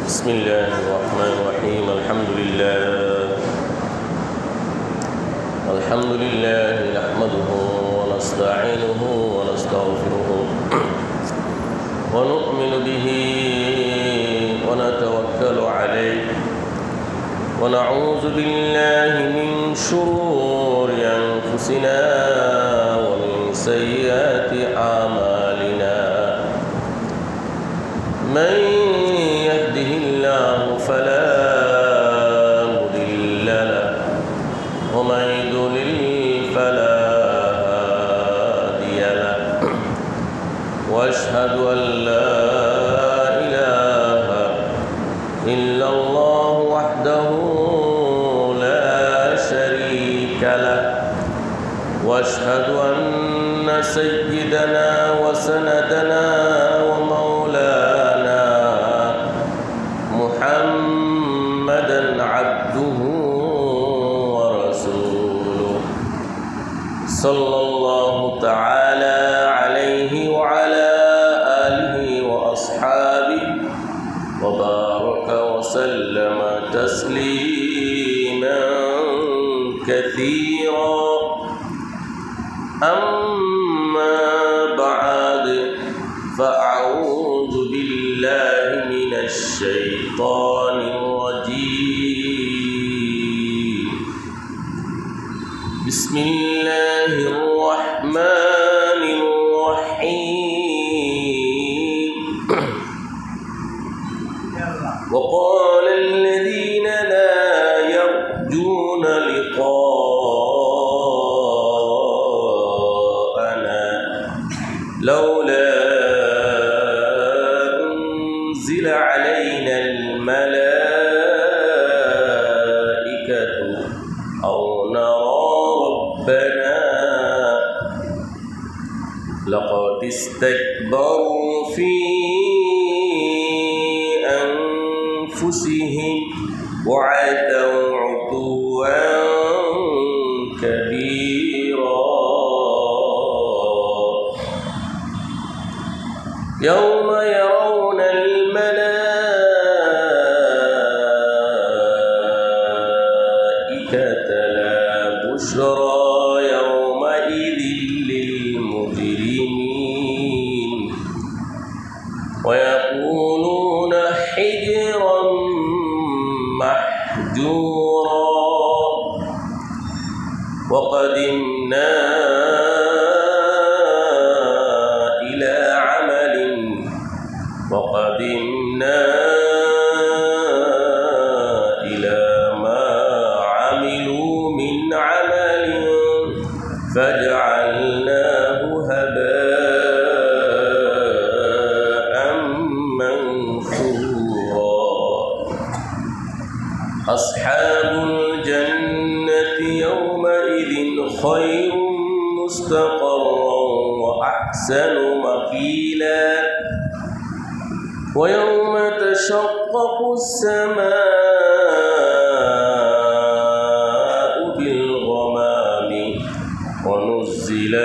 بسم الله الرحمن الرحيم الحمد لله نحمده ونستعينه ونستغفره ونؤمن به ونتوكل عليه ونعوذ بالله من شرور أنفسنا ومن سيئات أعمالنا من يهده الله فلا مضل له ومن يضلل فلا هادي له واشهد ان لا اله الا الله وحده لا شريك له واشهد ان سيدنا وسندنا ومولانا محمدا عبده ورسوله صلى الله تعالى عليه وعلى آله وأصحابه وبارك وسلم تسليما كثيرا أما بعد فأعوذ بالله من الشيطان الرجيم بسم الله الرحمن الرحيم وقال الذين لا يرجون لقاءنا لولا أنزل علينا الملائكة أو نرى ربنا لقد استكبروا في أنفسهم وعتوا عتوا كبيرا يوم يرون الملائكة لا بشرى يومئذ للمجرمين ويقولون حجرا محجورا وقدمنا إلى ما عملوا من عمل فجعلناه هباء منثورا أصحاب الجنة يومئذ خير مستقرا وأحسن مقيلا ويوم تشقق السماء بالغمام ونزل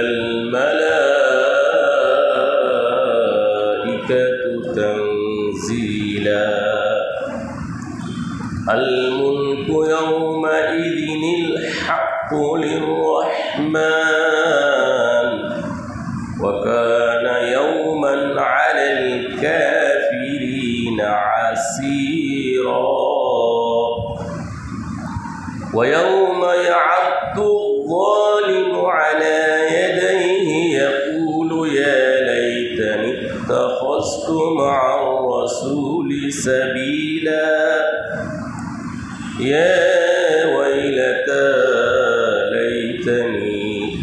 الملائكة تنزيلا الملك يومئذ الحق للرحمن وكان يوما على الكافرين عسيرا ويوم يعض الظالم على يديه يقول يا ليتني اتخذت مع الرسول سبيلا يا ويلتى ليتني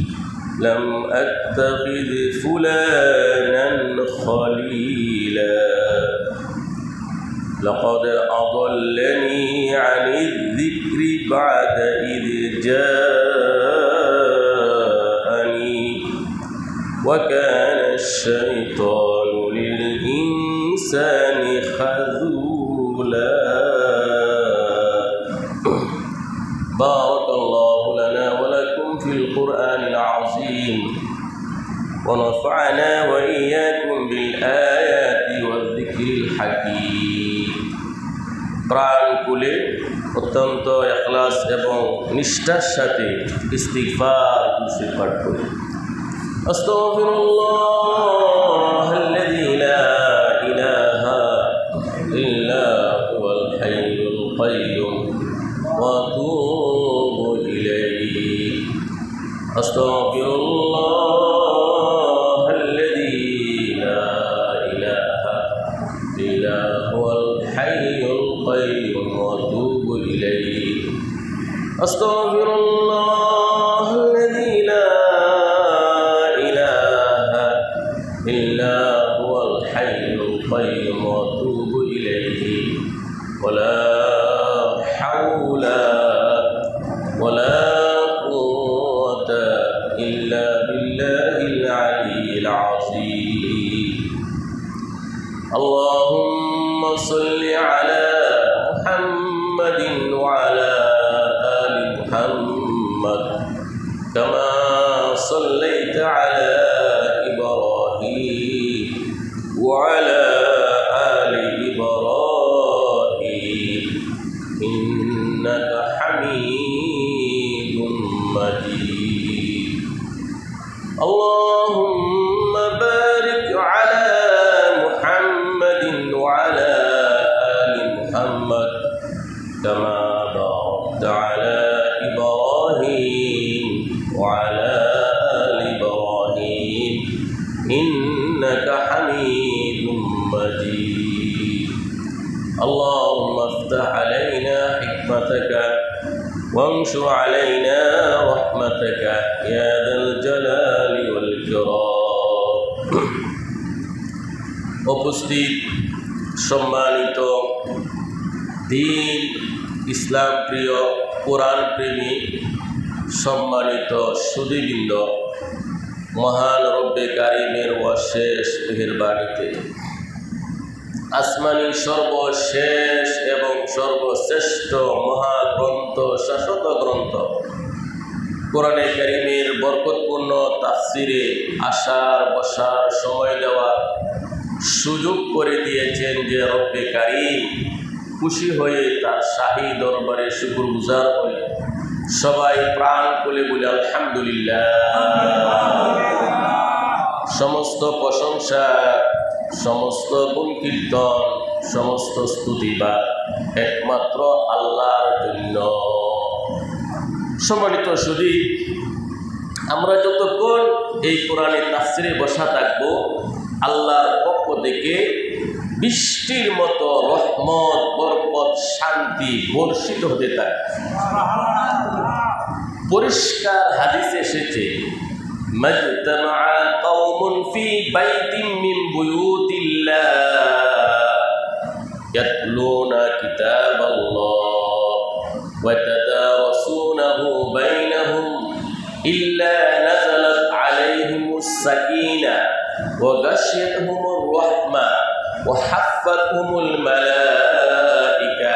لم أتخذ فلانا خليلا لقد أضلني عن الذكر بعد إذ جاءني وكان الشيطان للإنسان خذولا بارك الله لنا ولكم في القرآن العظيم ونفعنا وإياكم بالآيات والذكر الحكيم প্রাণ খুলে অত্যন্ত ইখলাস এবং নিষ্ঠার সাথে ইস্তিগফার ঘোষিত পাঠ করি আস্তাগফিরুল্লাহাল্লাযী লা ইলাহা ইল্লা হুয়াল হাইয়ুল কাইয়্যুম ওয়া আতুবু ইলাইহি আস্তাগফিরুল্লাহাল্লাযী লা ইলাহা ইল্লা হুয়াল হাইয়ুল কাইয়্যুম ওয়া আতুবু ইলাইহি আস্তাগফিরুল্লাহাল্লাযী লা إلا هو الحي القيوم وأتوب إليه ولا حول ولا قوة إلا بالله العلي العظيم اللهم صل على محمد وعلى آل محمد كما صليت على وعلى آل إبراهيم إنك حميد مجيد اللهم بارك على محمد وعلى آل محمد كما باركت على إبراهيم وعلى آل إبراهيم إنك حميد مجيد اللهم افتح علينا حكمتك وانشر علينا رحمتك يا ذا الجلال والإكرام উপস্থিত সম্মানিত দ্বীন ইসলাম প্রিয় কোরআন প্রেমী সম্মানিত সুধীবৃন্দ মহান রব্বে কারিমের অশেষ মেহেরবানিতে আসমানি সর্বশেষ এবং সর্বশ্রেষ্ঠ মহাগ্রন্থ শাশ্বত গ্রন্থ কোরআনে কারিমের বরকতপূর্ণ তাফসিরে আসার বসার সময় দেওয়া সুযোগ করে দিয়েছেন যে রব্বে কারিম খুশি হয়ে তার শাহী দরবারে শুকরগুজার হয়ে সবাই প্রাণ খুলে বলে আলহামদুলিল্লাহ। সমস্ত প্রশংসা, সমস্ত গুণ কীর্তন, সমস্ত স্তুতিবা একমাত্র আল্লাহর জন্য। সম্মানিত শুধু আমরা যতক্ষণ এই কোরআনের তাফসিরে বসা থাকব, আল্লাহর পক্ষ থেকে বৃষ্টির মতো রহমত, বরকত, শান্তি বর্ষিত হতে থাকে। পরিষ্কার হাদিসে এসেছে, মাজতামা কওমুন ফি বাইতিন মিন বুয়ুতিল্লাহ ইয়াতলুনা কিতাবাল্লাহ ওয়া তাদারাসুনাহু বাইনাহুম ইল্লা নাযালাত আলাইহিমুস সাকিনাহ ওয়া গাশিয়াতহুমুর রাহমাহ ওয়া হাফফাতহুমুল মালায়েকা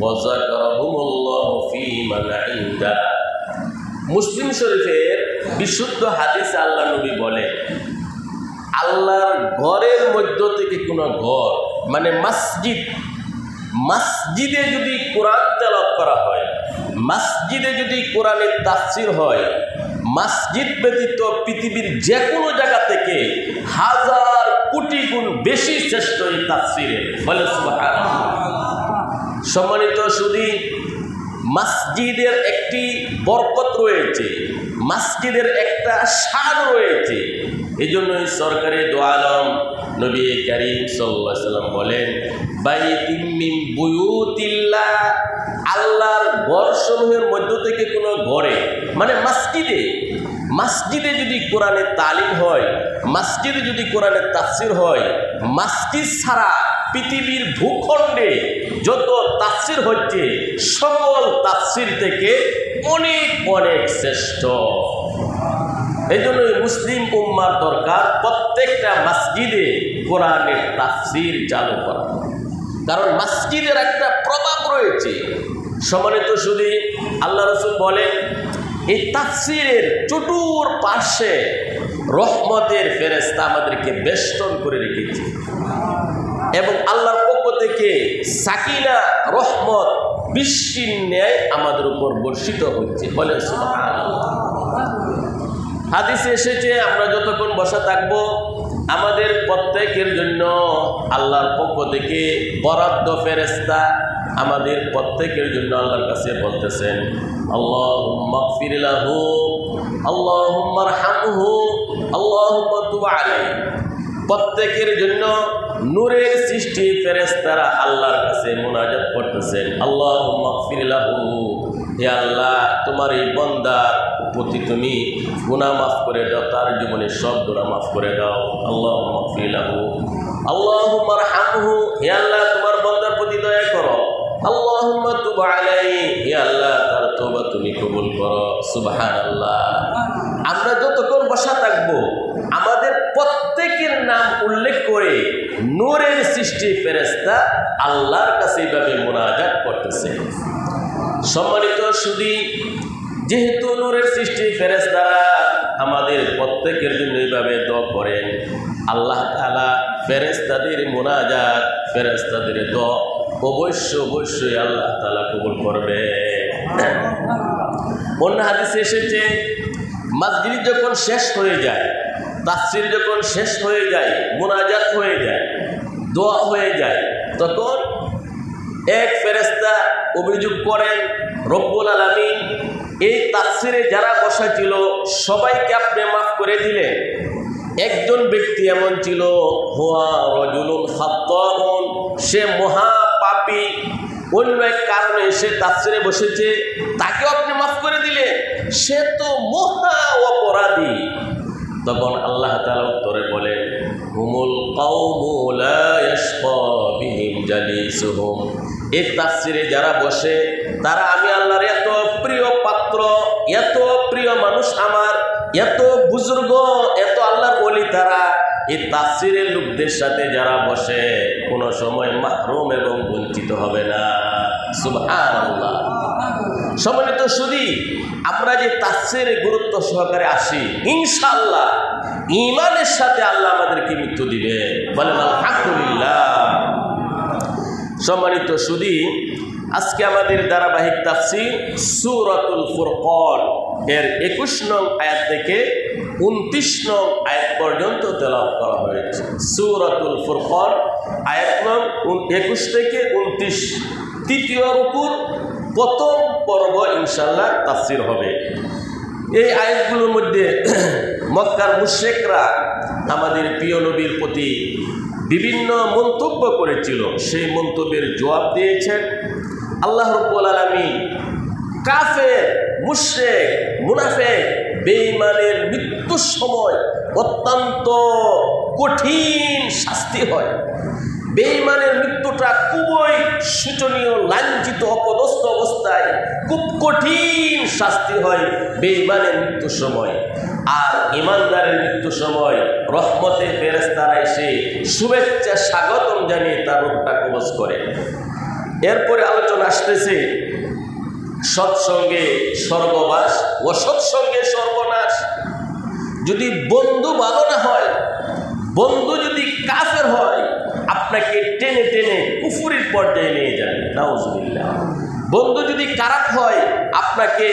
ওয়া যাকারাহুমুল্লাহু ফী মান ইনদাহ। মুসলিম শরীফের বিশুদ্ধ হাদিসে আল্লাহ নবী বলেন, আল্লাহর ঘরের মধ্য থেকে কোনো ঘর মানে মসজিদে যদি কোরআন তেলাওয়াত করা হয়, মসজিদে যদি কোরআনের তাফসীর হয়, মসজিদ ব্যতীত পৃথিবীর যে কোনো জায়গা থেকে হাজার কোটি গুণ বেশি শ্রেষ্ঠ এই তাফসীরের। বলে সুবহানাল্লাহ। সম্মানিত শুধু মসজিদের একটি বরকত রয়েছে, মসজিদের একটা শান রয়েছে। এই জন্যই সরকারি দো আলম নবী করিম সাল্লাল্লাহু আলাইহি ওয়াসাল্লাম বলেন, বাইতিম মিন বুয়ুতিল্লাহ, আল্লাহর ঘরসমূহের মধ্য থেকে কোনো ঘরে মানে মসজিদে যদি কোরআনের তালিম হয়, মসজিদে যদি কোরআনের তাফসীর হয়, মসজিদ ছাড়া পৃথিবীর ভূখণ্ডে যত তাফসীর হচ্ছে সকল তাফসীর থেকে অনেক অনেক শ্রেষ্ঠ। এই জন্যই মুসলিম উম্মার দরকার প্রত্যেকটা মসজিদে কোরআনের তাফসীর চালু করা, কারণ মসজিদের একটা প্রভাব রয়েছে। সম্মানিত শুধু আল্লাহ রাসূল বলেন, এই তাফসীরের চতুর পার্শ্বে রহমতের ফেরেশতা আমাদেরকে বেষ্টন করে রেখেছে এবং আল্লাহর পক্ষ থেকে সাকিনা রহমত বৃষ্টির ন্যায় আমাদের উপর বর্ষিত হচ্ছে। বলে সুবহানাল্লাহ। হাদিসে এসেছে আমরা যতক্ষণ বসা থাকব আমাদের প্রত্যেকের জন্য আল্লাহর পক্ষ থেকে বরাদ্দ ফেরেশতা আমাদের প্রত্যেকের জন্য আল্লাহর কাছে বলতেছেন, আল্লাহুম্মা গফির লাহু, আল্লাহুম্মা আরহামহু, আল্লাহুম্মা তুব আলাইহি। প্রত্যেকের জন্য নূরের সৃষ্টি ফেরেশতারা আল্লাহর কাছে মুনাজাত করতেছেন, আল্লাহুম্মা গফির লাহু, হে আল্লাহ তোমার এই বান্দার প্রতি তুমি গুনাহ মাফ করে দাও, তার জীবনের সব গুনাহ মাফ করে দাও। আল্লাহুম্মা গফির লাহু, আল্লাহুম্মা আরহামহু, হে আল্লাহ তোমার বান্দার প্রতি দয়া করো। আল্লাহুম্মা তুব আলাইহি, হে আল্লাহ তার তওবা তুমি কবুল করো। সুবহানাল্লাহ। আমরা যতক্ষণ বসা থাকবো আমাদের প্রত্যেকের নাম উল্লেখ করে নূরের সৃষ্টি ফেরেশতা আল্লাহর কাছে এইভাবে মুনাজাত করতেছে। সম্মানিত সুধী, যেহেতু নূরের সৃষ্টি ফেরেশতারা আমাদের প্রত্যেকের জন্য এইভাবে দোয়া করেন, আল্লাহ তাআলা ফেরেশতাদের মুনাজাত, ফেরেশতাদের দোয়া অবশ্যই আল্লাহ তাআলা কবুল করবে। অন্য হাদিসে এসেছে মসজিদ যখন শেষ হয়ে যায়, তাফসীর যখন শেষ হয়ে যায়, মুনাজাত হয়ে যায়, দোয়া হয়ে যায়, তখন এক ফেরেশতা অভিযোগ করেন, রব্বুল আলামিন এই তাফসীরে যারা বসা ছিল সবাইকে আপনি মাফ করে দিলেন। একজন ব্যক্তি এমন ছিল, হুয়া রাজুলুন খাত্তাউন, সে মহা পাপী, অন্য এক কারণে সে তাফসীরে বসেছে, তাকে আপনি মাফ করে দিলেন, সে তো মহা অপরাধী। তখন আল্লাহ তাআলা উত্তরে বলেন, হুমুল কওমু লা ইয়াশকা বিহিম জালিসুহুম, এই তাফসীরে যারা বসে তারা আমি আল্লাহর এত প্রিয় পাত্র, এত প্রিয় মানুষ আমার, এত বুজুর্গ, এত আল্লাহর ওলি, তারা এই তাফসীরের লোকদের সাথে যারা বসে কোনো সময় মাহরুম এবং বঞ্চিত হবে না। সুবহানাল্লাহ। সম্মানিত সুধী, আমরা যে তাফসীরে গুরুত্ব সহকারে আসি, ইনশাআল্লাহ ঈমানের সাথে আল্লাহ আমাদেরকে মৃত্যু দিবে। বলেন আলহামদুলিল্লাহ। সম্মানিত সুধী, আজকে আমাদের ধারাবাহিক তাফসীর সূরাতুল ফুরকান এর 21 নং আয়াত থেকে 29 নং আয়াত পর্যন্ত তেলাওয়াত করা হয়েছে। সূরাতুল ফুরকান আয়াত নং 21 থেকে 29, তৃতীয় রুকুর প্রথম পর্ব ইনশাআল্লাহ তাফসীর হবে। এই আয়াতগুলোর মধ্যে মক্কার মুশরিকরা আমাদের প্রিয় নবীর প্রতি বিভিন্ন মন্তব্য করেছিল, সেই মন্তব্যের জবাব দিয়েছেন আল্লাহ রাব্বুল আলামিন। কাফের, মুশরিক, মুনাফিক, বেঈমানের মৃত্যুর সময় অত্যন্ত কঠিন শাস্তি হয়। বেঈমানের মৃত্যুটা খুবই শোচনীয়, লাঞ্ছিত, অপদস্থ অবস্থায় খুব কঠিন শাস্তি হয় বেঈমানের মৃত্যুর সময়। আর ঈমানদারের মৃত্যুর সময় রহমতে ফেরেশতারা এসে শুভেচ্ছা স্বাগতম জানিয়ে তার রূহটা কবজ করে। এরপরে আলোচনা আসতেছে সৎসঙ্গে স্বর্গবাস, অসৎসঙ্গে সর্বনাশ। যদি বন্ধু ভালো না হয়, বন্ধু যদি কাফের হয়, আপনাকে টেনে টেনে কুফুরির পর্যায়ে নিয়ে যাবে। নাউজুবিল্লাহ। বন্ধু যদি খারাপ হয়, আপনাকে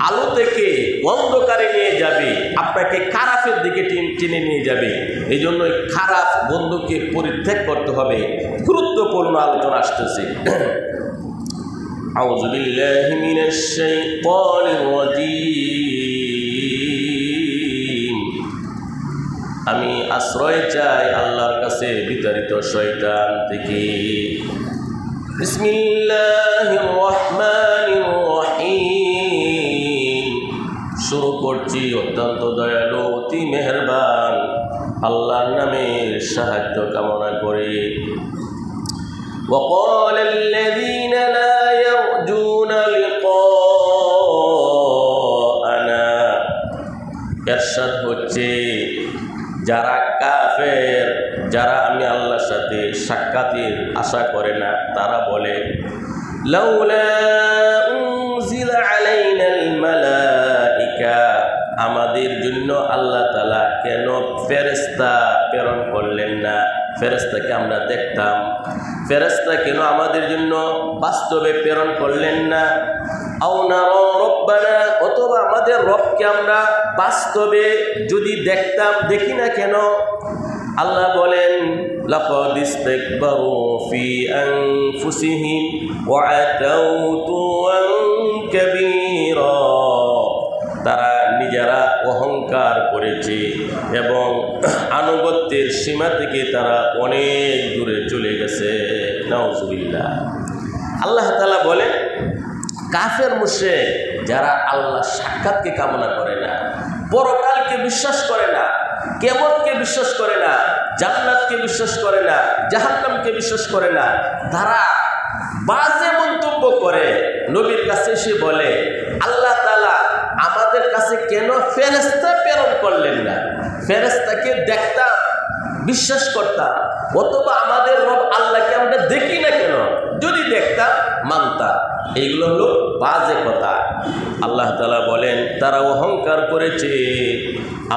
আলো থেকে অন্ধকারে নিয়ে যাবে, আপনাকে খারাপের দিকে টেনে নিয়ে যাবে। এই জন্য খারাপ বন্ধুকে পরিত্যাগ করতে হবে। গুরুত্বপূর্ণ আলোচনা আসতেছে। আউযু বিল্লাহি মিনাশ শাইতানির রাজীম। আমি আশ্রয় চাই আল্লাহর কাছে বিতাড়িত শয়তান থেকে। বিসমিল্লাহির রহমানির রহিম। শুরু করছি অত্যন্ত দয়ালু, অতি মেহেরবান আল্লাহর নামে সাহায্য কামনা করে। وقال الذين لا يرجون لقاءنا, ইরশাদ হচ্ছে যারা কাফের, যারা আমি আল্লাহর সাথে সাক্ষাতের আশা করে না, তারা বলে লাউলা উনজিলা আলাইনাল মালাইকা আমাদের জন্য আল্লাহ তাআলা কেন ফেরেশতা প্রেরণ করলেন না? ফেরেশতাকে আমরা দেখতাম, ফেরেশতা কেন আমাদের জন্য বাস্তবে প্রেরণ করলেন না? আও নারা রব্বানা, অথবা আমাদের রবকে আমরা বাস্তবে যদি দেখতাম, দেখি না কেন? আল্লাহ বলেন লাকাদ ইসতাকবারু ফি আনফুসিহিম ওয়া আতাউ তুওয়ান কাবীরা, তারা নিজেরা অহংকার করেছে এবং আনুগত্যের সীমা থেকে তারা অনেক দূরে চলে গেছে। নাউজুবিল্লাহ। আল্লাহ তাআলা বলেন কাফের মুশরিক যারা আল্লাহ সাক্ষাৎকে কামনা করে না, পরকালকে বিশ্বাস করে না, কিয়ামতকে বিশ্বাস করে না, জান্নাতকে বিশ্বাস করে না, জাহান্নামকে বিশ্বাস করে না, তারা বাজে মন্তব্য করে নবীর কাছে এসে বলে আল্লাহ তাআলা আমাদের কাছে কেন ফেরেশতা প্রেরণ করলেন না? ফেরেশতাকে দেখতাম, বিশ্বাস করতাম, অথবা আমাদের রব আল্লাহকে আমরা দেখি না কেন? যদি দেখতাম মানতাম। এইগুলো হলো বাজে কথা। আল্লাহ তাআলা বলেন তারা অহংকার করেছে,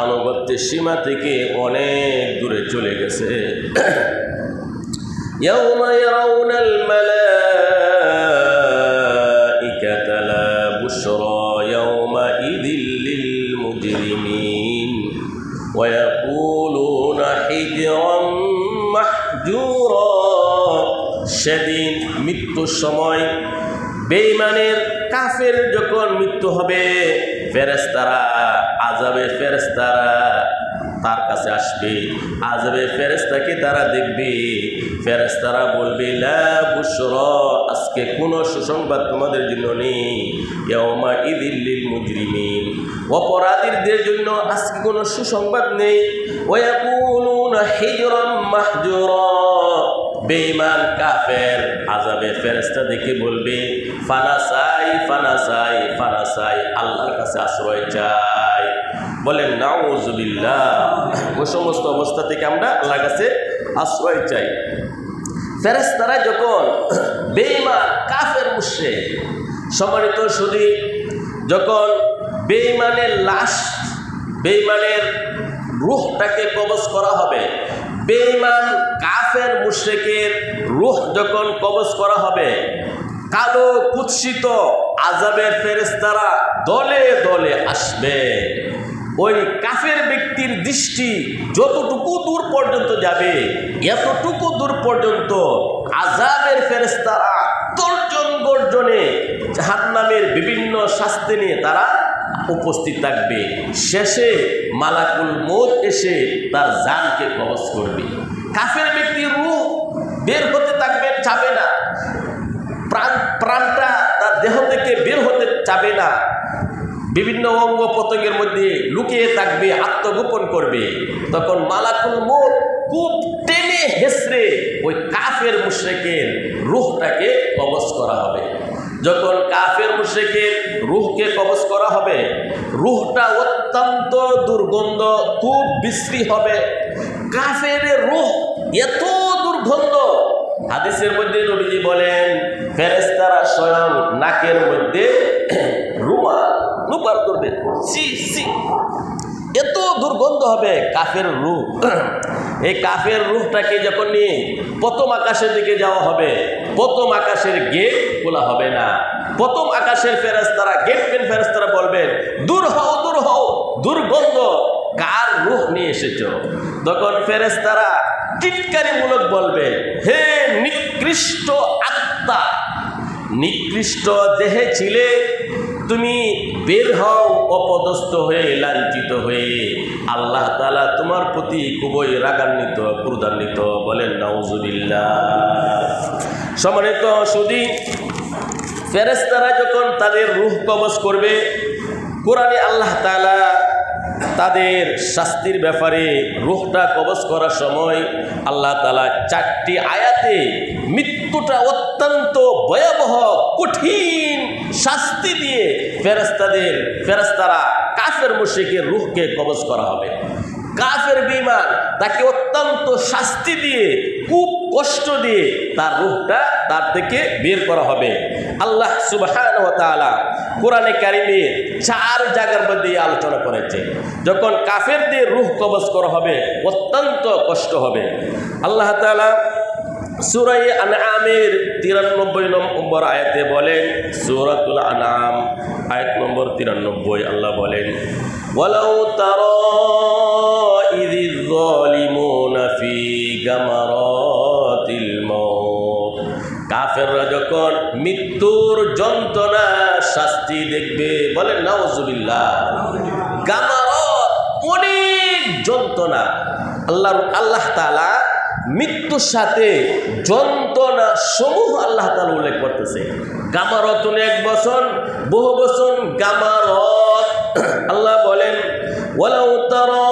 আনুগত্যের সীমা থেকে অনেক দূরে চলে গেছে। ইয়াউমা ইয়ারাউনাল মালাইকাতা লা বুশরা ইয়াউমা ইযিল লিল মুজরিমিন ওয়া ইয়াকুলুনা হিজরাম মাহজুরা। সেদিন মৃত্যুর সময় বেঈমানের কাফের যখন মৃত্যু হবে, ফেরেশতারা আযাবে ফেরেশতারা তার কাছে আসবে, আযাবে ফেরেশতাকে তারা দেখবে, ফেরেশতারা বলবে লা বুশরা, আজকে কোনো সুসংবাদ তোমাদের জন্য নেই। ইয়াউমা ইযিল লিল মুজরিমিন, অপরাধীদের জন্য আজকে কোনো সুসংবাদ নেই। ওয়া ইয়াকুলুনা হিজরাম মাহজুরা, বেঈমান কাফের আযাবে ফেরেশতা দেখে বলবে ফানাসাই ফানাসাই ফানাসাই, আল্লাহর কাছে আশ্রয় চাই। বলেন নাউজুবিল্লাহ। ওই সমস্ত অবস্থা থেকে আমরা আল্লাহর কাছে আশ্রয় চাই। ফেরেশতারা যখন বেঈমান কাফের মুশরিক, সম্মানিত শুধু যখন বেঈমানের লাশ, বেঈমানের রূহটাকে কবজ করা হবে, বেঈমান কাফের মুশরিকের রূহ যখন কবজ করা হবে, কালো কুৎসিত আযাবের ফেরেশতারা দলে দলে আসবে। ওই কাফের ব্যক্তির দৃষ্টি যতটুকু দূর পর্যন্ত যাবে, এতটুকু দূর পর্যন্ত আযাবের ফেরেশতারা তর্জন গর্জনে জাহান্নামের বিভিন্ন শাস্তি নিয়ে তারা উপস্থিত থাকবে। শেষে মালাকুল মউত এসে তার জানকে কবজ করবে। কাফের ব্যক্তির রূহ বের হতে থাকবে, চাবে না, প্রাণটা তার দেহ থেকে বের হতে চাবে না, বিভিন্ন অঙ্গ প্রত্যঙ্গের মধ্যে লুকিয়ে থাকবে, আত্মগোপন করবে। তখন মালাকুল মউত খুব টেনে হেসড়ে ওই কাফের মুশরিকের রূহটাকে কবজ করা হবে। যখন কাফের মুশরিকের রূহকে কবজ করা হবে, রূহটা অত্যন্ত দুর্গন্ধ, খুব বিশ্রী হবে। কাফের রূহ এত দুর্গন্ধ, হাদিসের মধ্যে নবীজি বলেন ফেরেশতারা স্বয়ং নাকের মধ্যে রুমাল করবে, সি সি, এত দুর্গন্ধ হবে কাফের রূহ। এই কাফের রূহটাকে যখন নিয়ে প্রথম আকাশের দিকে যাওয়া হবে, প্রথম আকাশের গেট খোলা হবে না। প্রথম আকাশের ফেরেশতারা, গেটম্যান ফেরেশতারা বলবেন দূর হও, দূর হও, দুর্গন্ধ, কার রূহ নিয়ে এসেছো? তখন ফেরেশতারা টিটকারিমূলক বলবে হে নিকৃষ্ট আত্মা, নিকৃষ্ট দেহে ছিলে তুমি, বের হও অপদস্থ হয়ে, লাঞ্ছিত হয়ে। আল্লাহ তাআলা তোমার প্রতি খুবই রাগান্বিত, ক্রোধান্বিত। বলেন নাউজুবিল্লাহ। সম্মানিত সুধী, ফেরেশতারা যখন তাদের রূহ কবজ করবে, কোরআনে আল্লাহ তাআলা তাদের শাস্তির ব্যাপারে রূহটা কবজ করার সময় আল্লাহ তাআলা 4টি আয়াতে মৃত্যুটা অত্যন্ত ভয়াবহ কঠিন শাস্তি দিয়ে ফেরেশতারা কাফের মুশরিকের রূহকে কবজ করা হবে। কাফের বেঈমান তাকে অত্যন্ত শাস্তি দিয়ে খুব কষ্ট দিয়ে তার রূহটা তার থেকে বের করা হবে। আল্লাহ সুবহানাহু ওয়া তাআলা কোরআনে কারিমে 4 জায়গার মধ্যে আলোচনা করেছে যখন কাফেরদের রূহ কবজ করা হবে অত্যন্ত কষ্ট হবে। আল্লাহ তাআলা সূরা আনআমের 93 নম্বর আয়াতে বলেন, সূরাতুল আনআম আয়াত নম্বর 93 আল্লাহ বলেন, ওয়ালাউ তারা ইযিয যালিমুনা ফি গামারাতিল মাউত, কাফেররা যখন মৃত্যুর যন্ত্রণা শাস্তি দেখবে, বলেন নাউজুবিল্লাহ, গামারাত অনেক যন্ত্রণা। আল্লাহ তাআলা মৃত্যুর সাথে যন্ত্রণা সমূহ আল্লাহ তাআলা উল্লেখ করতেছে। গামারত এক বচন, বহু বচন গামারত। আল্লাহ বলেন, ওয়ালাউ তারা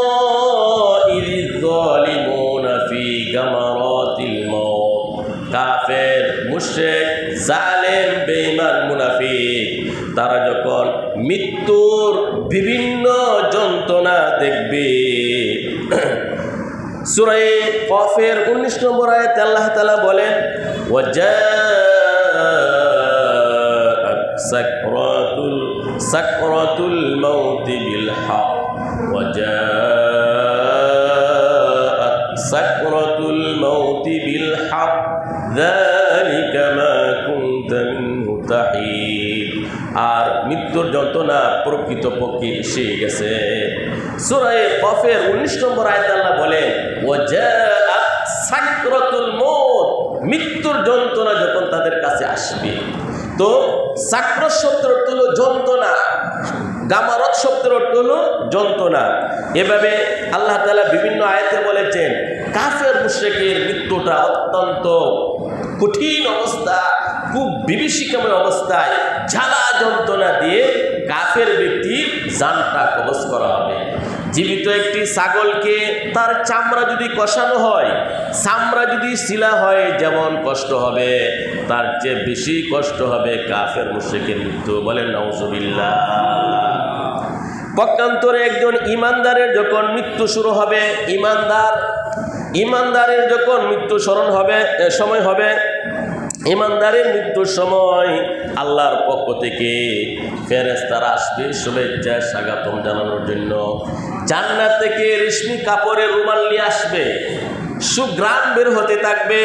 ইযিয যালিমুনা ফি গামারাতিল মাউত, কাফের, মুশরিক, জালেম, বেঈমান, মুনাফিক তারা যখন মৃত্যুর বিভিন্ন যন্ত্রণা দেখবে। সূরা কফের 19 নম্বর আয়াতে আল্লাহ তাআলা বলেন, ওয়াজাআত সাকরাতুল মাউতি বিল হক, ওয়াজাআত সাকরাতুল মাউতি বিল হক, যালিকা মা কুনতা মিনহু তাহিদ, আর মৃত্যুর যন্ত্রণা প্রকৃতপক্ষে এসে গেছে। সূরা কফের 19 নম্বর আয়াতে আল্লাহ বলেন, ওয়াজাআত সাকরাতুল মউত, মৃত্যুর যন্ত্রণা যখন তাদের কাছে আসবে। তো সাকরাত শব্দের অর্থ হলো যন্ত্রণা, গামারত শব্দের অর্থ হলো যন্ত্রণা। এভাবে আল্লাহ তাআলা বিভিন্ন আয়াতে বলেছেন কাফের মুশরিকের মৃত্যুটা অত্যন্ত কঠিন অবস্থা, খুব বিভীষিকাময় অবস্থায় জ্বালা যন্ত্রণা দিয়ে কাফের ব্যক্তির জানটা কবজ করা হবে। জীবিত একটি ছাগলকে তার চামড়া যদি কষানো হয়, চামড়া যদি শিলা হয়, যেমন কষ্ট হবে তার চেয়ে বেশি কষ্ট হবে কাফের মুশরিকের মৃত্যু, বলেন নাউজুবিল্লাহ। পক্ষান্তরে একজন ইমানদারের যখন মৃত্যু শুরু হবে, ইমানদারের যখন মৃত্যু স্মরণ হবে, সময় হবে, ইমানদারের মৃত্যুর সময় আল্লাহর পক্ষ থেকে ফেরেশতারা আসবে শুভেচ্ছা স্বাগতম জানানোর জন্য। জান্নাত থেকে রেশমি কাপড়ের রুমাল নিয়ে আসবে, সুঘ্রাণ বের হতে থাকবে,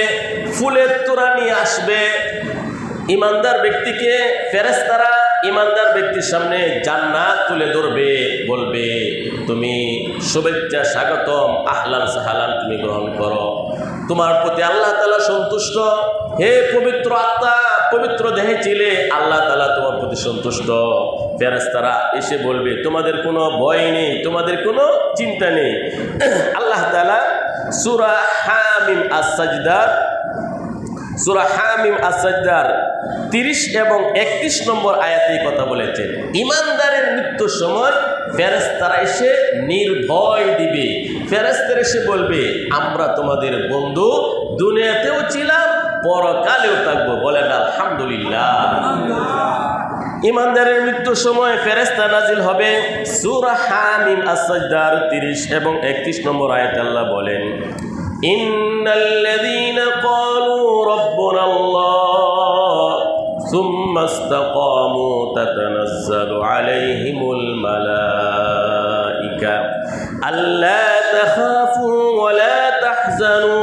ফুলের তোড়া নিয়ে আসবে। ইমানদার ব্যক্তিকে ফেরেশতারা ইমানদার ব্যক্তির সামনে জান্নাত তুলে ধরবে, বলবে তুমি শুভেচ্ছা স্বাগতম, আহলান সাহালান, তুমি গ্রহণ করো, তোমার প্রতি আল্লাহ তাআলা সন্তুষ্ট, হে পবিত্র আত্মা, পবিত্র দেহে ছিলে, আল্লাহ তাআলা তোমার প্রতি সন্তুষ্ট। ফেরেশতারা এসে বলবে তোমাদের কোনো ভয় নেই, তোমাদের কোনো চিন্তা নেই। আল্লাহ তাআলা সূরা হামিম আস-সাজদার 30 এবং 31 নম্বর আয়াতে কথা বলেছেন। ইমানদারের মৃত্যুর সময় ফেরেশতারা এসে নির্ভয় দিবে, ফেরেশতারা এসে বলবে আমরা তোমাদের বন্ধু, দুনিয়াতেও ছিলাম, পরকালেও থাকবো, বলেন আলহামদুলিল্লাহ। ইমানদারের মৃত্যুর সময় ফেরেশতা নাজিল হবে। সূরা হামিম আস-সাজদার 30 এবং 31 নম্বর আয়াতে আল্লাহ বলেন, ইন্নাল্লাযীনা ক্বালু রাব্বুনাল্লাহ সুম্মা ইসতাকামু তাতানাজ্জালু আলাইহিমুল মালাইকা আল্লা তাখাফু ওয়া লা তাহজানু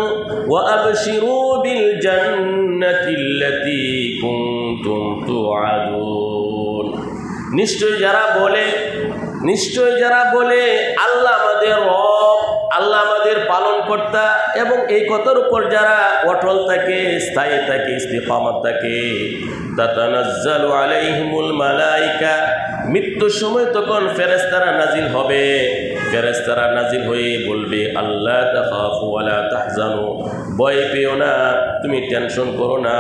ওয়া আবশিরু বিল জান্নাতিল্লাতী কুনতুম তুআদুন। নিশ্চয় যারা বলে আল্লাহ আমাদের রব, আল্লাহ আমাদের পালন কর্তা, এবং এই কথার উপর যারা অটল থাকে, স্থায়ী থাকে, ইস্তিকামত থাকে, তাতানাজ্জালু আলাইহিমুল মালাইকা, মৃত্যুর সময় তখন ফেরেশতারা নাজিল হবে। ফেরেশতারা নাজিল হয়ে বলবে আল্লাহ তাখাফু ওয়া লা তাহজানু, ভয় পেও না, তুমি টেনশন করো না,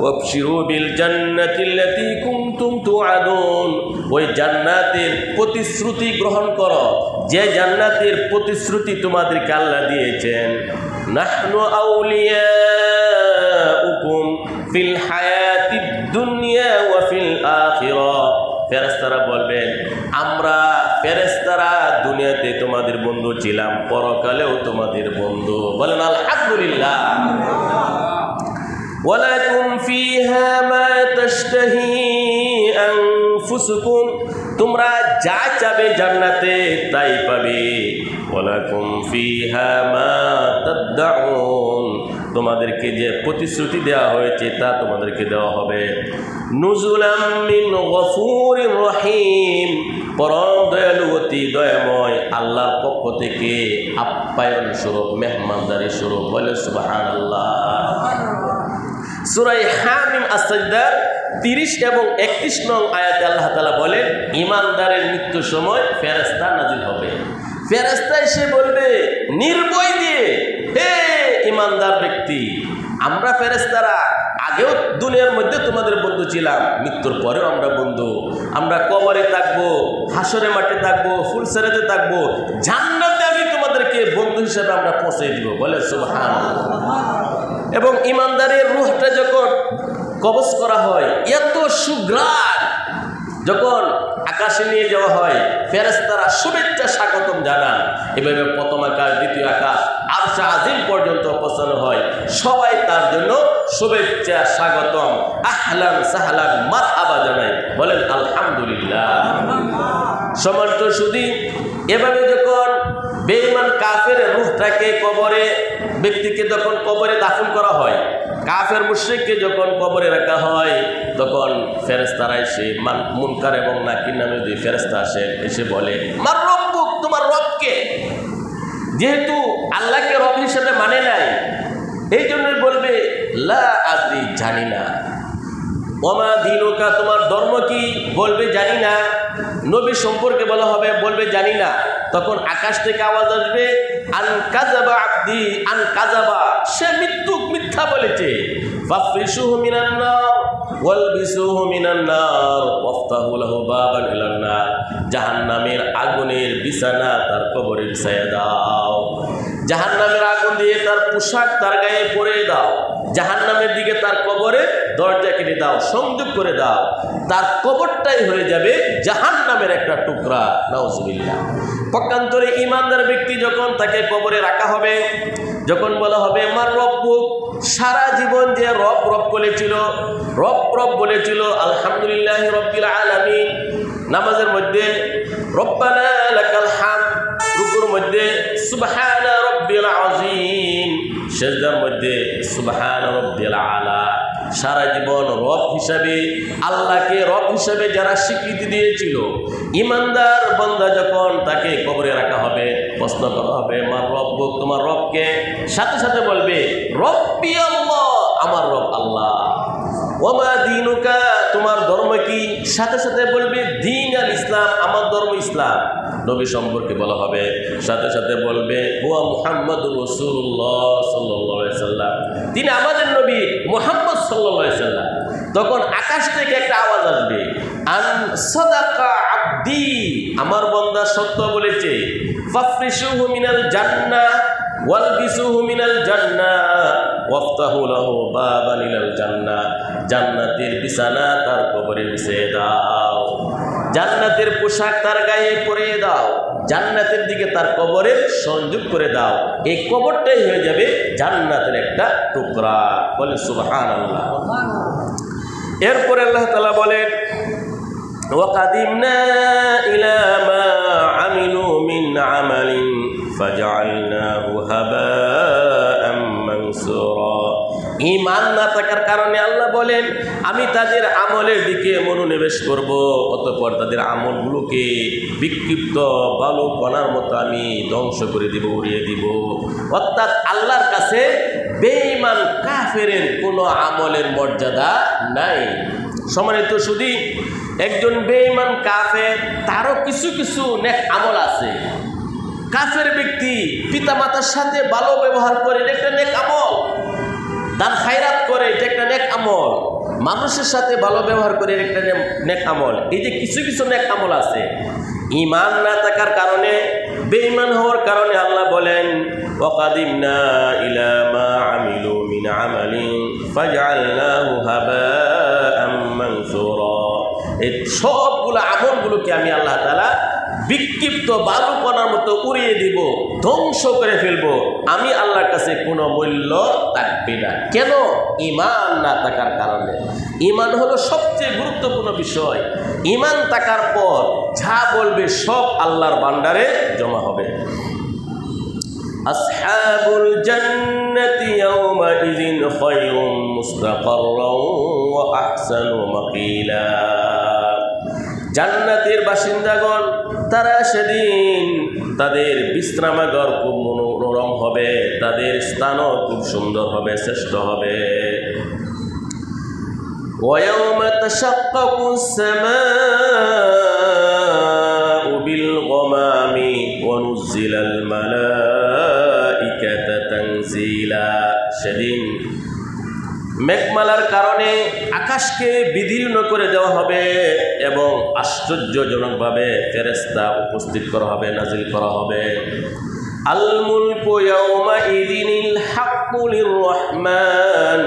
ওয়াবশিরু বিল জান্নাতিল্লাতী কুনতুম তুআদুন, ওই জান্নাতের প্রতিশ্রুতি গ্রহণ করো, যে জান্নাতের প্রতিশ্রুতি তোমাদেরকে আল্লাহ দিয়েছেন। নাহনু আউলিয়াউকুম ফিল হায়াতিদ দুনিয়া ওয়া ফিল আখিরাহ, ফেরেশতারা বলবেন আমরা ফেরেশতারা দুনিয়াতে তোমাদের বন্ধু ছিলাম, পরকালেও তোমাদের বন্ধু। বলেন আলহামদুলিল্লাহ। ওয়ালাকুম ফিহা মা তাশতাহি আনফুসুকুম, তোমরা যা চাবে জান্নাতে তাই পাবে। ওয়ালাকুম ফিহা মা তাদউন, তোমাদেরকে যে প্রতিশ্রুতি দেওয়া হয়েছে তা তোমাদেরকে দেওয়া হবে। নুজুলাম মিন গফুরির রহিম, পরম দয়ালু অতি দয়াময় আল্লাহর পক্ষ থেকে আপ্যায়ন স্বরূপ, মেহমানদারি স্বরূপ। বলে সুবহানাল্লাহ। সূরা হামিম আস-সাজদার 30 এবং 31 নং আয়াতে আল্লাহ তাআলা বলেন, ঈমানদারের মৃত্যুর সময় ফেরেশতা নাজিল হবে। ফেরেশতা এসে বলবে নির্ভয় দিয়ে, হে ঈমানদার ব্যক্তি, আমরা ফেরেশতারা আগেও দুনিয়ার মধ্যে তোমাদের বন্ধু ছিলাম, মৃত্যুর পরেও আমরা বন্ধু। আমরা কবরে থাকবো, হাসরে মাঠে থাকবো, ফুলসেরাতে থাকবো, জান্নাতে আমি তোমাদেরকে বন্ধু হিসেবে আমরা পৌঁছে দিব। বলে সুবহানাল্লাহ। এবং ঈমানদারের রূহটা যখন কবজ করা হয়, এত সুঘ্রাণ যখন আকাশে নিয়ে যাওয়া হয়, ফেরেশতারা শুভেচ্ছা স্বাগতম জানান। এভাবে প্রথম আকাশ, দ্বিতীয় আকাশ, আরশ আজিম পর্যন্ত পৌঁছানো হয়। সবাই তার জন্য শুভেচ্ছা স্বাগতম, আহলান সাহলান মারহাবা জানায়। বলেন আলহামদুলিল্লাহ। সম্মানিত সুধী, এভাবে যখন বেঈমান কাফের রূহটাকে কবরে, ব্যক্তিকে যখন কবরে দাফন করা হয়, কাফের মুশরিককে যখন কবরে রাখা হয়, তখন ফেরেশতারা এসে মুনকার এবং নাকির নামে দুই ফেরেশতা আসেন, এসে বলে মার রব্বুক, তোমার রবকে। যেহেতু আল্লাহকে রব হিসেবে মানে নাই, এই জন্যই বলবে লা আদরি, জানি না। ওমা দীনুকা, তোমার ধর্ম কি? বলবে জানি না। নবী সম্পর্কে বলা হবে, বলবে জানি না। তখন আকাশ থেকে আওয়াজ আসবে, আন কাযাবা আব্দি আন কাযাবা, সে মিথ্যা বলেছে। ফাফরিশুহু মিনান নার ওয়ালবিসুহু মিনান নার ওয়াফতাহু লাহু বাবান ইলান নার, জাহান্নামের আগুনের বিছানা তার কবরে বিছায়া দাও। জাহান্নামের আগুন দিয়ে তার পোশাক তার গায়ে পরিয়ে দাও। জাহান্নামের দিকে তার কবরে দরজা কেটে দাও, সংযোগ করে দাও। তার কবরটাই হয়ে যাবে জাহান্নামের একটা টুকরা। নাউজুবিল্লাহ। পক্ষান্তরে ঈমানদার ব্যক্তি যখন তাকে কবরে রাখা হবে, যখন বলা হবে মার রব্বুক, সারা জীবন যে রব বলেছিল আলহামদুলিল্লাহি রাব্বিল আলামিন, নামাজের মধ্যে রব্বানা লাকাল হামদ, রুকুর মধ্যে সুবহানা রাব্বিল আযীম, সিজদার মধ্যে সুবহানা রাব্বিল আলা। সারা জীবন রব হিসাবে, আল্লাহকে রব হিসাবে যারা স্বীকৃতি দিয়েছিল, ঈমানদার বান্দা যখন তাকে কবরে রাখা হবে, প্রশ্ন করা হবে মার রব্বুক, তোমার রবকে, সাথে সাথে বলবে রব্বি আল্লাহ, আমার রব আল্লাহ। ওমা দীনুকা, তোমার ধর্ম কি? সাথে সাথে বলবে দ্বীন আল ইসলাম, আমার ধর্ম ইসলাম। নবী সম্পর্কে বলা হবে, সাথে সাথে বলবে হুয়া মুহাম্মাদুর রাসূলুল্লাহ সাল্লাল্লাহু আলাইহি সাল্লাম, তিনি আমাদের নবী মুহাম্মদ সাল্লাল্লাহু আলাইহি সাল্লাম। তখন আকাশ থেকে একটা আওয়াজ আসবে, আন সাদাকা আব্দি, আমার বান্দা সত্য বলেছে। ফাফরিশুহু মিনাল জান্নাহ ওয়ালবিসুহু মিনাল জান্নাহ ওয়াফতাহু লাহু বাবান ইলাল জান্নাহ, জান্নাতের বিছানা তার কবরে বিছিয়ে দাও, জান্নাতের পোশাক তার গায়ে পরিয়ে দাও, জান্নাতের দিকে তার কবরে সংযোগ করে দাও। এই কবরটাই হয়ে যাবে জান্নাতের একটা টুকরা। বলে সুবহানাল্লাহ। এরপরে আল্লাহ তাআলা বলেন ওয়াকাদিমনা ইলা মা আমিলু মিন আমালিন ফাজআলনাহু হাবাআম মানসুরা। ঈমান না থাকার কারণে আল্লাহ বলেন আমি তাদের আমলের দিকে মনোনিবেশ করব, অতঃপর তাদের আমলগুলোকে বিক্ষিপ্ত বালু কণার মতো আমি ধ্বংস করে দিব, উড়িয়ে দিব। অর্থাৎ আল্লাহর কাছে বেঈমান কাফেরের কোনো আমলের মর্যাদা নাই। সম্মানিত শুধু একজন বেঈমান কাফের, তারও কিছু কিছু নেক আমল আছে। কাফের ব্যক্তি পিতামাতার সাথে ভালো ব্যবহার করে, এটা একটা নেক আমল। দান খায়রাত করে, এটা একটা নেক আমল। মানুষের সাথে ভালো ব্যবহার করে, একটা নেক আমল। এই যে কিছু কিছু নেক আমল আছে। ঈমান না থাকার কারণে, বেঈমান হওয়ার কারণে আল্লাহ বলেন ওয়াকাদিমনা ইলা মা আমিলু মিন আমালিন ফাজআলনাহু হাবাআম মানসুরা। এই সবগুলো আমলগুলোকে আমি আল্লাহ তাআলা বিক্ষিপ্ত বালুকণার মতো উড়িয়ে দিব, ধ্বংস করে ফেলবো, আমি আল্লাহর কাছে কোনো মূল্য থাকবে না। কেন? ঈমান না থাকার কারণে। ঈমান হলো সবচেয়ে গুরুত্বপূর্ণ বিষয়। ঈমান থাকার পর যা বলবে সব আল্লাহর ভান্ডারে জমা হবে। আসহাবুল জান্নাতি ইয়াওমাইযিন খায়রুম মুস্তাকাররান ওয়া আহসানু মাকিলা। জান্নাতের বাসিন্দাগণ তারা সেদিন তাদের বিশ্রামাগার খুব মনোরম হবে, তাদের স্থানও খুব সুন্দর হবে, শ্রেষ্ঠ হবে। وَيَوْمَ تَشَقَّقُ السَّمَاءُ بِالْغَمَامِ وَنُزِّلَ الْمَلَائِكَةُ تَنزِيلًا। সেদিন মেঘমালার কারণে আকাশকে বিদীর্ণ করে দেওয়া হবে এবং আশ্চর্যজনকভাবে ফেরেশতা উপস্থিত করা হবে, নাজিল করা হবে। আল মুলকু ইয়াওমাইযিনিল হাক্কু লির-রাহমান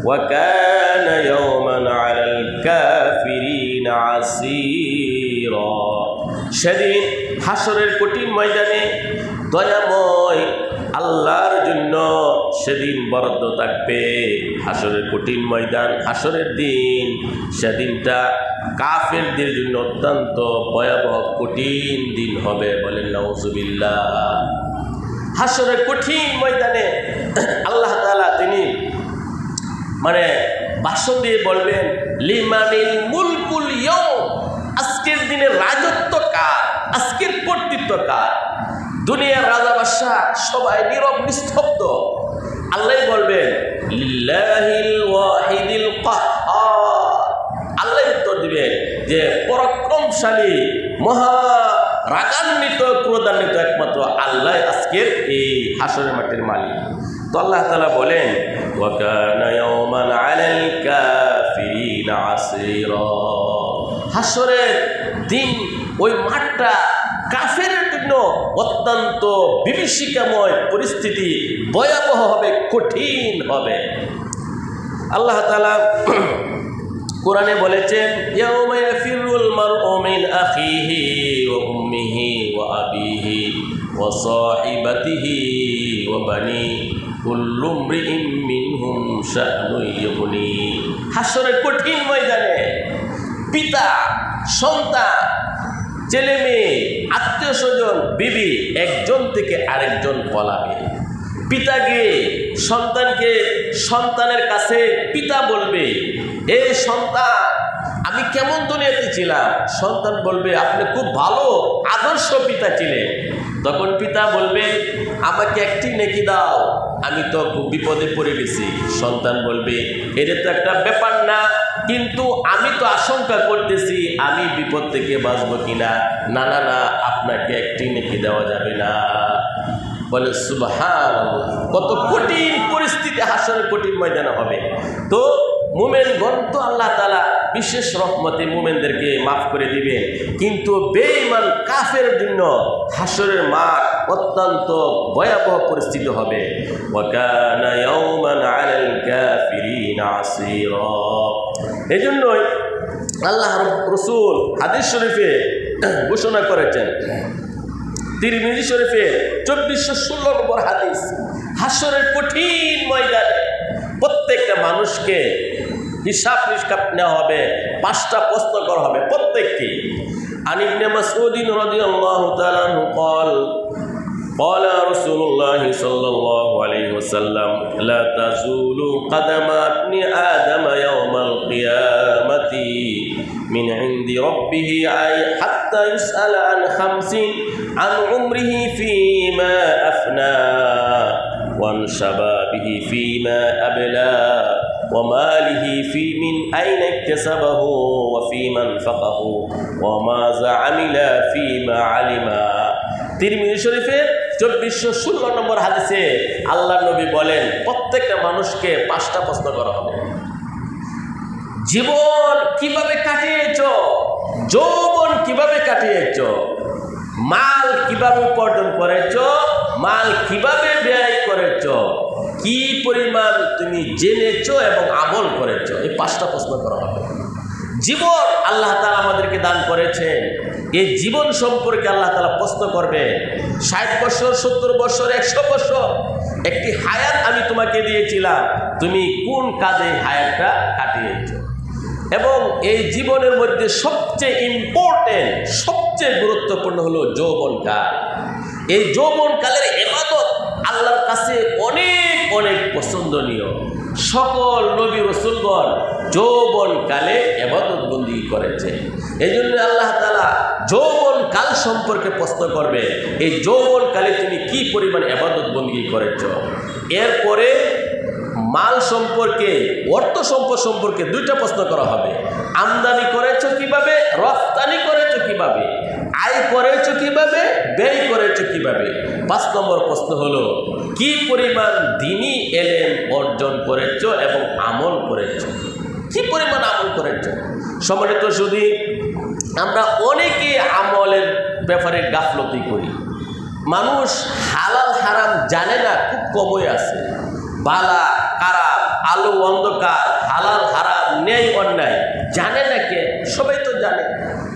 ওয়া কানা ইয়াওমান আলাল কাফিরিনা আসীরা। সেদিন হাসরের কঠিন ময়দানে দয়াময় আল্লাহর জন্য সেদিন বরাদ্দ থাকবে। হাসরের কঠিন ময়দান, হাসরের দিন, সেদিনটা কাফেরদের জন্য অত্যন্ত ভয়াবহ কঠিন দিন হবে। বলেন নাউজুবিল্লাহ। হাসরের কঠিন ময়দানে আল্লাহ তাআলা তিনি ভাষণ দিয়ে বলবেন, লিমানিল মুলকুল ইয়াওম, আজকের দিনে রাজত্ব কার, আজকের কর্তৃত্ব কার। দুনিয়ার রাজা বাদশাহ সবাই নীরব নিস্তব্ধ। আল্লাহ বলবেন, লিল্লাহিল ওয়াহিদিল কাহ্হার। আল্লাহ উত্তর দিবেন যে পরাক্রমশালী, মহা রাগান্বিত, ক্রোধান্বিত একমাত্র আল্লাহ আজকের এই হাসরের মাঠের মালিক। তো আল্লাহ তাআলা বলেন, ওয়া কানা ইয়াওমান আলাল কাফিরিনা আসীরা। হাসরের দিন ওই মাঠটা কাফেরের জন্য অত্যন্ত বিভীষিকাময় পরিস্থিতি, ভয়াবহ হবে, কঠিন হবে। আল্লাহ তাআলা কোরআনে বলেছেন, ইয়াওমা ইয়াফিরুল মারউ মিন আখিহি ওয়া উম্মিহি ওয়া আবিহি ওয়া সাহিবাতিহি ওয়া বানি কুল্লু ইমরিইন মিনহুম শা'নুন ইউগনি। হাসরের কঠিন ময়দানে পিতা, সন্তান, ছেলে মেয়ে, আত্মীয় স্বজন, বিবি একজন থেকে আরেকজন পলাবে। পিতা গিয়ে সন্তানকে, সন্তানের কাছে পিতা বলবে, এ সন্তান, আমি কেমন দুনিয়াতে ছিলাম? সন্তান বলবে, আপনি খুব ভালো আদর্শ পিতা ছিলেন। তখন পিতা বলবে, আমাকে একটি নেকি দাও, আমি তো খুব বিপদে পড়ে গেছি। সন্তান বলবে, এটা তো একটা ব্যাপার না, কিন্তু আমি তো আশঙ্কা করতেছি আমি বিপদ থেকে বাঁচবো কিনা। না না না, আপনাকে একটি নেকি দেওয়া যাবে না। বলে সুবহানাল্লাহ, কত কঠিন পরিস্থিতি হাসরের কঠিন ময়দানে হবে। তো মুমিনগণ তো আল্লাহ তাআলা বিশেষ রহমতে মুমিনদেরকে মাফ করে দিবেন, কিন্তু বেঈমান কাফেরের জন্য হাসরের মাঠ অত্যন্ত ভয়াবহ পরিস্থিতি হবে। ওয়া কানা ইয়াওমান আলাল কাফিরিনা আসীরা। এজন্যই আল্লাহ রাসূল হাদিস শরীফে ঘোষণা করেছেন, তিরমিজি শরীফে 2416 নম্বর হাদিস, হাসরের কঠিন ময়দানে প্রত্যেকটা মানুষকে হিসাব নিষ্কাপ নেওয়া হবে, 5টা প্রশ্ন করা হবে প্রত্যেককে। আন ইবনে মাসউদ রাদিয়াল্লাহু তাআলা আনহু قال قال رسول الله صلى الله عليه وسلم لا تزول قدم ابن آدم يوم القيامة من عند ربه حتى يسأل عن 5: عن عمره فيما أفنى وعن شبابه فيما أبلى وماله في من أين اكتسبه وفيما انفقه وماذا عمل فيما علم। তিরমিজি শরীফের 2416 নম্বর হাদিসে আল্লাহর নবী বলেন, প্রত্যেকটা মানুষকে 5টা প্রশ্ন করা হবে। জীবন কিভাবে কাটিয়েছ, যৌবন কিভাবে কাটিয়েছ, মাল কিভাবে উপার্জন করেছ, মাল কিভাবে ব্যয় করেছ, কি পরিমাণ তুমি জেনেছ এবং আমল করেছ, এই 5টা প্রশ্ন করা হবে। জীবন আল্লাহ তাআলা আমাদেরকে দান করেছেন, এই জীবন সম্পর্কে আল্লাহ তাআলা প্রশ্ন করবেন। 60 বছর, 70 বছর, 100 বছর একটি হায়াত আমি তোমাকে দিয়েছিলাম, তুমি কোন কাজে হায়াতটা কাটিয়েছ? এবং এই জীবনের মধ্যে সবচেয়ে ইম্পর্টেন্ট, সবচেয়ে গুরুত্বপূর্ণ হলো যৌবনকাল। এই যৌবনকালের ইবাদত আল্লাহর কাছে অনেক অনেক পছন্দনীয়। সকল নবী রাসূলগণ যৌবনকালে ইবাদত বন্দেগী করেছে। এই জন্য আল্লাহ তাআলা যৌবনকাল সম্পর্কে প্রশ্ন করবে, এই যৌবনকালে তুমি কি পরিমাণ ইবাদত বন্দেগী করেছ। এরপরে মাল সম্পর্কে, অর্থ সম্পদ সম্পর্কে 2টা প্রশ্ন করা হবে। আমদানি করেছ কিভাবে, রফতানি করেছ কিভাবে, আয় করেছ কিভাবে, ব্যয় করেছ কিভাবে। 5 নম্বর প্রশ্ন হলো কি পরিমাণ দ্বীনি ইলম অর্জন করেছ এবং আমল করেছ, কি পরিমাণ আমল করেছ। সম্মানিত সুধী, আমরা অনেকে আমলের ব্যাপারে গাফলতি করি। মানুষ হালাল হারাম জানে না, খুব কমই আছে। বালা খারাপ, আলো অন্ধকার, হালাল হারাম, ন্যায় অন্যায় জানে না কে? সবাই তো জানে,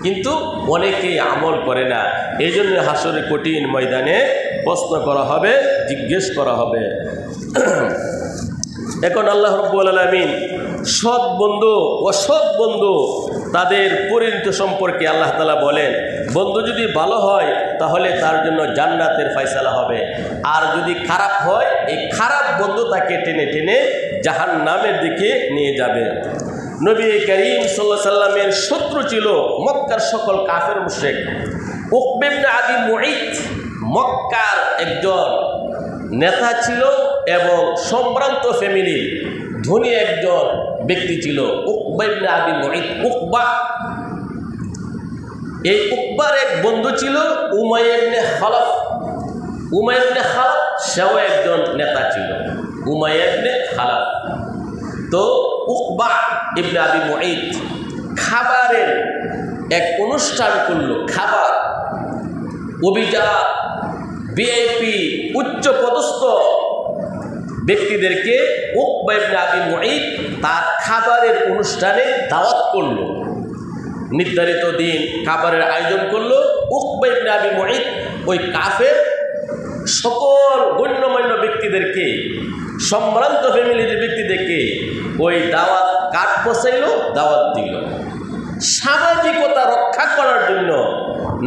কিন্তু অনেকেই আমল করে না। এই জন্য হাসরের কঠিন ময়দানে প্রশ্ন করা হবে, জিজ্ঞেস করা হবে। এখন আল্লাহ রাব্বুল আলামিন সৎ বন্ধু, অসৎ বন্ধু তাদের পরিণতি সম্পর্কে আল্লাহ তাআলা বলেন, বন্ধু যদি ভালো হয় তাহলে তার জন্য জান্নাতের ফয়সালা হবে, আর যদি খারাপ হয় এই খারাপ বন্ধু তাকে টেনে টেনে জাহান্নামের দিকে নিয়ে যাবে। নবী করিম সাল্লাল্লাহু আলাইহি সাল্লামের শত্রু ছিল মক্কার সকল কাফের মুশরিক। উকবা ইবনে আবি মুঈত মক্কার একজন নেতা ছিল এবং সম্ভ্রান্ত ফ্যামিলির ধনী একজন ব্যক্তি ছিল। উকবা ইবনে আবি মুঈত, উকবা, এই উকবার এক বন্ধু ছিল উমাইয়া ইবনে খালাফ। উমাইয়া ইবনে খালাফ সেও একজন নেতা ছিল, উমাইয়া ইবনে খালাফ। তো উকবা ইবনে আবি মুঈত খাবারের এক অনুষ্ঠান করলো। খাবার, অভিজাত, ভিআইপি, উচ্চ পদস্থ ব্যক্তিদেরকে উকবা ইবনে আবি মুঈত তার খাবারের অনুষ্ঠানে দাওয়াত করলো। নির্ধারিত দিন খাবারের আয়োজন করলো। উকবা ইবনে আবি মুঈত ওই কাফের সকল গণ্যমান্য ব্যক্তিদেরকে, সম্ভ্রান্ত ফ্যামিলির ব্যক্তিদেরকে ওই দাওয়াত কার্ড পৌঁছাইল, দাওয়াত দিল। সামাজিকতা রক্ষা করার জন্য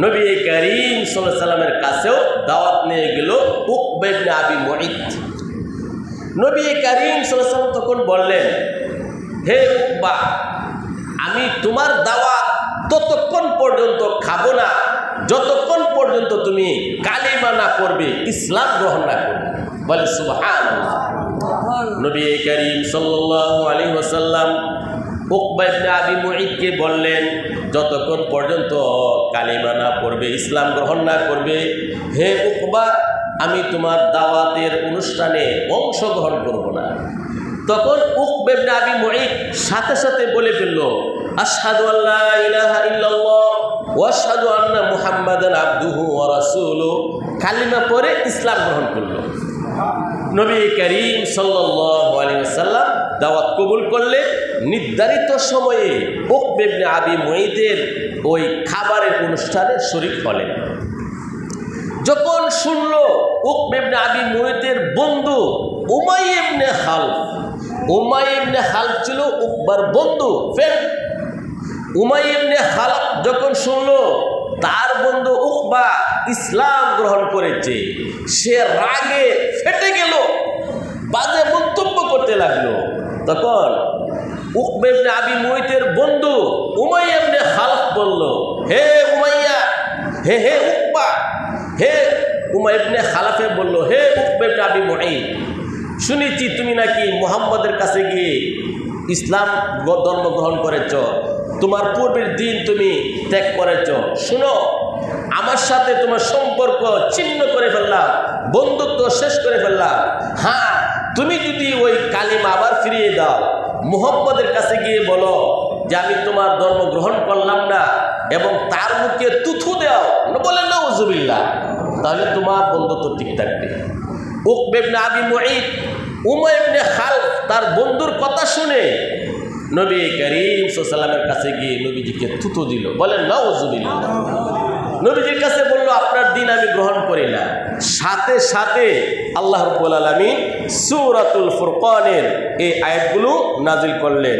নবী করিম সাল্লাল্লাহু আলাইহি সাল্লামের কাছেও দাওয়াত নিয়ে গেল উকবা ইবনে আবি মুঈত। নবী করিম সাল্লাল্লাহু আলাইহি সাল্লাম তখন বললেন, হে উকবা, আমি তোমার দাওয়াত ততক্ষণ পর্যন্ত খাবো না যতক্ষণ পর্যন্ত তুমি কালিমা না পড়বে, ইসলাম গ্রহণ না করবে। বলে সুবহানাল্লাহ। নবী করিম সাল্লাল্লাহু আলাইহি ওয়াসাল্লাম উকবা ইবনে আবি মুঈতকে বললেন, যতক্ষণ পর্যন্ত কালিমা না পড়বে, ইসলাম গ্রহণ না করবে, হে উকবা, আমি তোমার দাওয়াতের অনুষ্ঠানে অংশগ্রহণ করব না। তখন উকবা ইবনে আবি মুঈত সাথে সাথে বলে ফেলল, আশহাদু আল্লা ইলাহা ইল্লাল্লাহ ওয়া আশহাদু আন্না মুহাম্মাদান আবদুহু ওয়া রাসূলুহু। কালিমা পড়ে ইসলাম গ্রহণ করল। নবী করিম সাল্লাল্লাহু আলাইহি ওয়াসাল্লাম দাওয়াত কবুল করলে নির্ধারিত সময়ে উকবা ইবনে আবি মুঈতের ওই খাবারের অনুষ্ঠানে শরীক হলেন। যখন শুনল উকবা ইবনে আবি মুঈতের বন্ধু উমাইয়া ইবনে খালফ, উমাইয়া ইবনে খালফ ছিল উকবার বন্ধু, ফ্রেন্ড। উমাইয়া ইবনে খালফ যখন শুনল তার বন্ধু উকবা ইসলাম গ্রহণ করেছে, সে রাগে ফেটে গেল, বাজে মন্তব্য করতে লাগলো। তখন উকবা ইবনে আবি মুঈতের বন্ধু উমাইয়া ইবনে খালফ বলল, হে উমাইয়া, হে হে উকবা, হে উমাইয়া ইবনে খালফে বলল, হে উকবা ইবনে আবি মুঈত, শুনেছি তুমি নাকি মুহাম্মদের কাছে গিয়ে ইসলাম ধর্ম গ্রহণ করেছ, তোমার পূর্বের দিন তুমি ত্যাগ করেছ। শুনো, আমার সাথে তোমার সম্পর্ক ছিন্ন করে ফেললাম, বন্ধুত্ব শেষ করে ফেললাম। হ্যাঁ, তুমি যদি ওই কালিমা আবার ফিরিয়ে দাও, মুহাম্মদের কাছে গিয়ে বলো যে আমি তোমার ধর্ম গ্রহণ করলাম না, এবং তার মুখে তুথু দাও, বলে নাউজুবিল্লাহ, তাহলে তোমার বন্ধুত্ব ঠিক থাকবে। উকবা ইবনে আবি মুঈত, উমাইয়া ইবনে খালফ তার বন্ধুর কথা শুনে নবী করিম সাল্লাল্লাহু আলাইহি ওয়াসাল্লামের কাছে গিয়ে নবীজিকে থুতু দিল, বলেন নাউযুবিল্লাহ। নবীজির কাছে বলল, আপনার দিন আমি গ্রহণ করি না। সাথে সাথে আল্লাহ রাব্বুল আলামিন সূরাতুল ফুরকানের এই আয়াতগুলো নাজিল করলেন।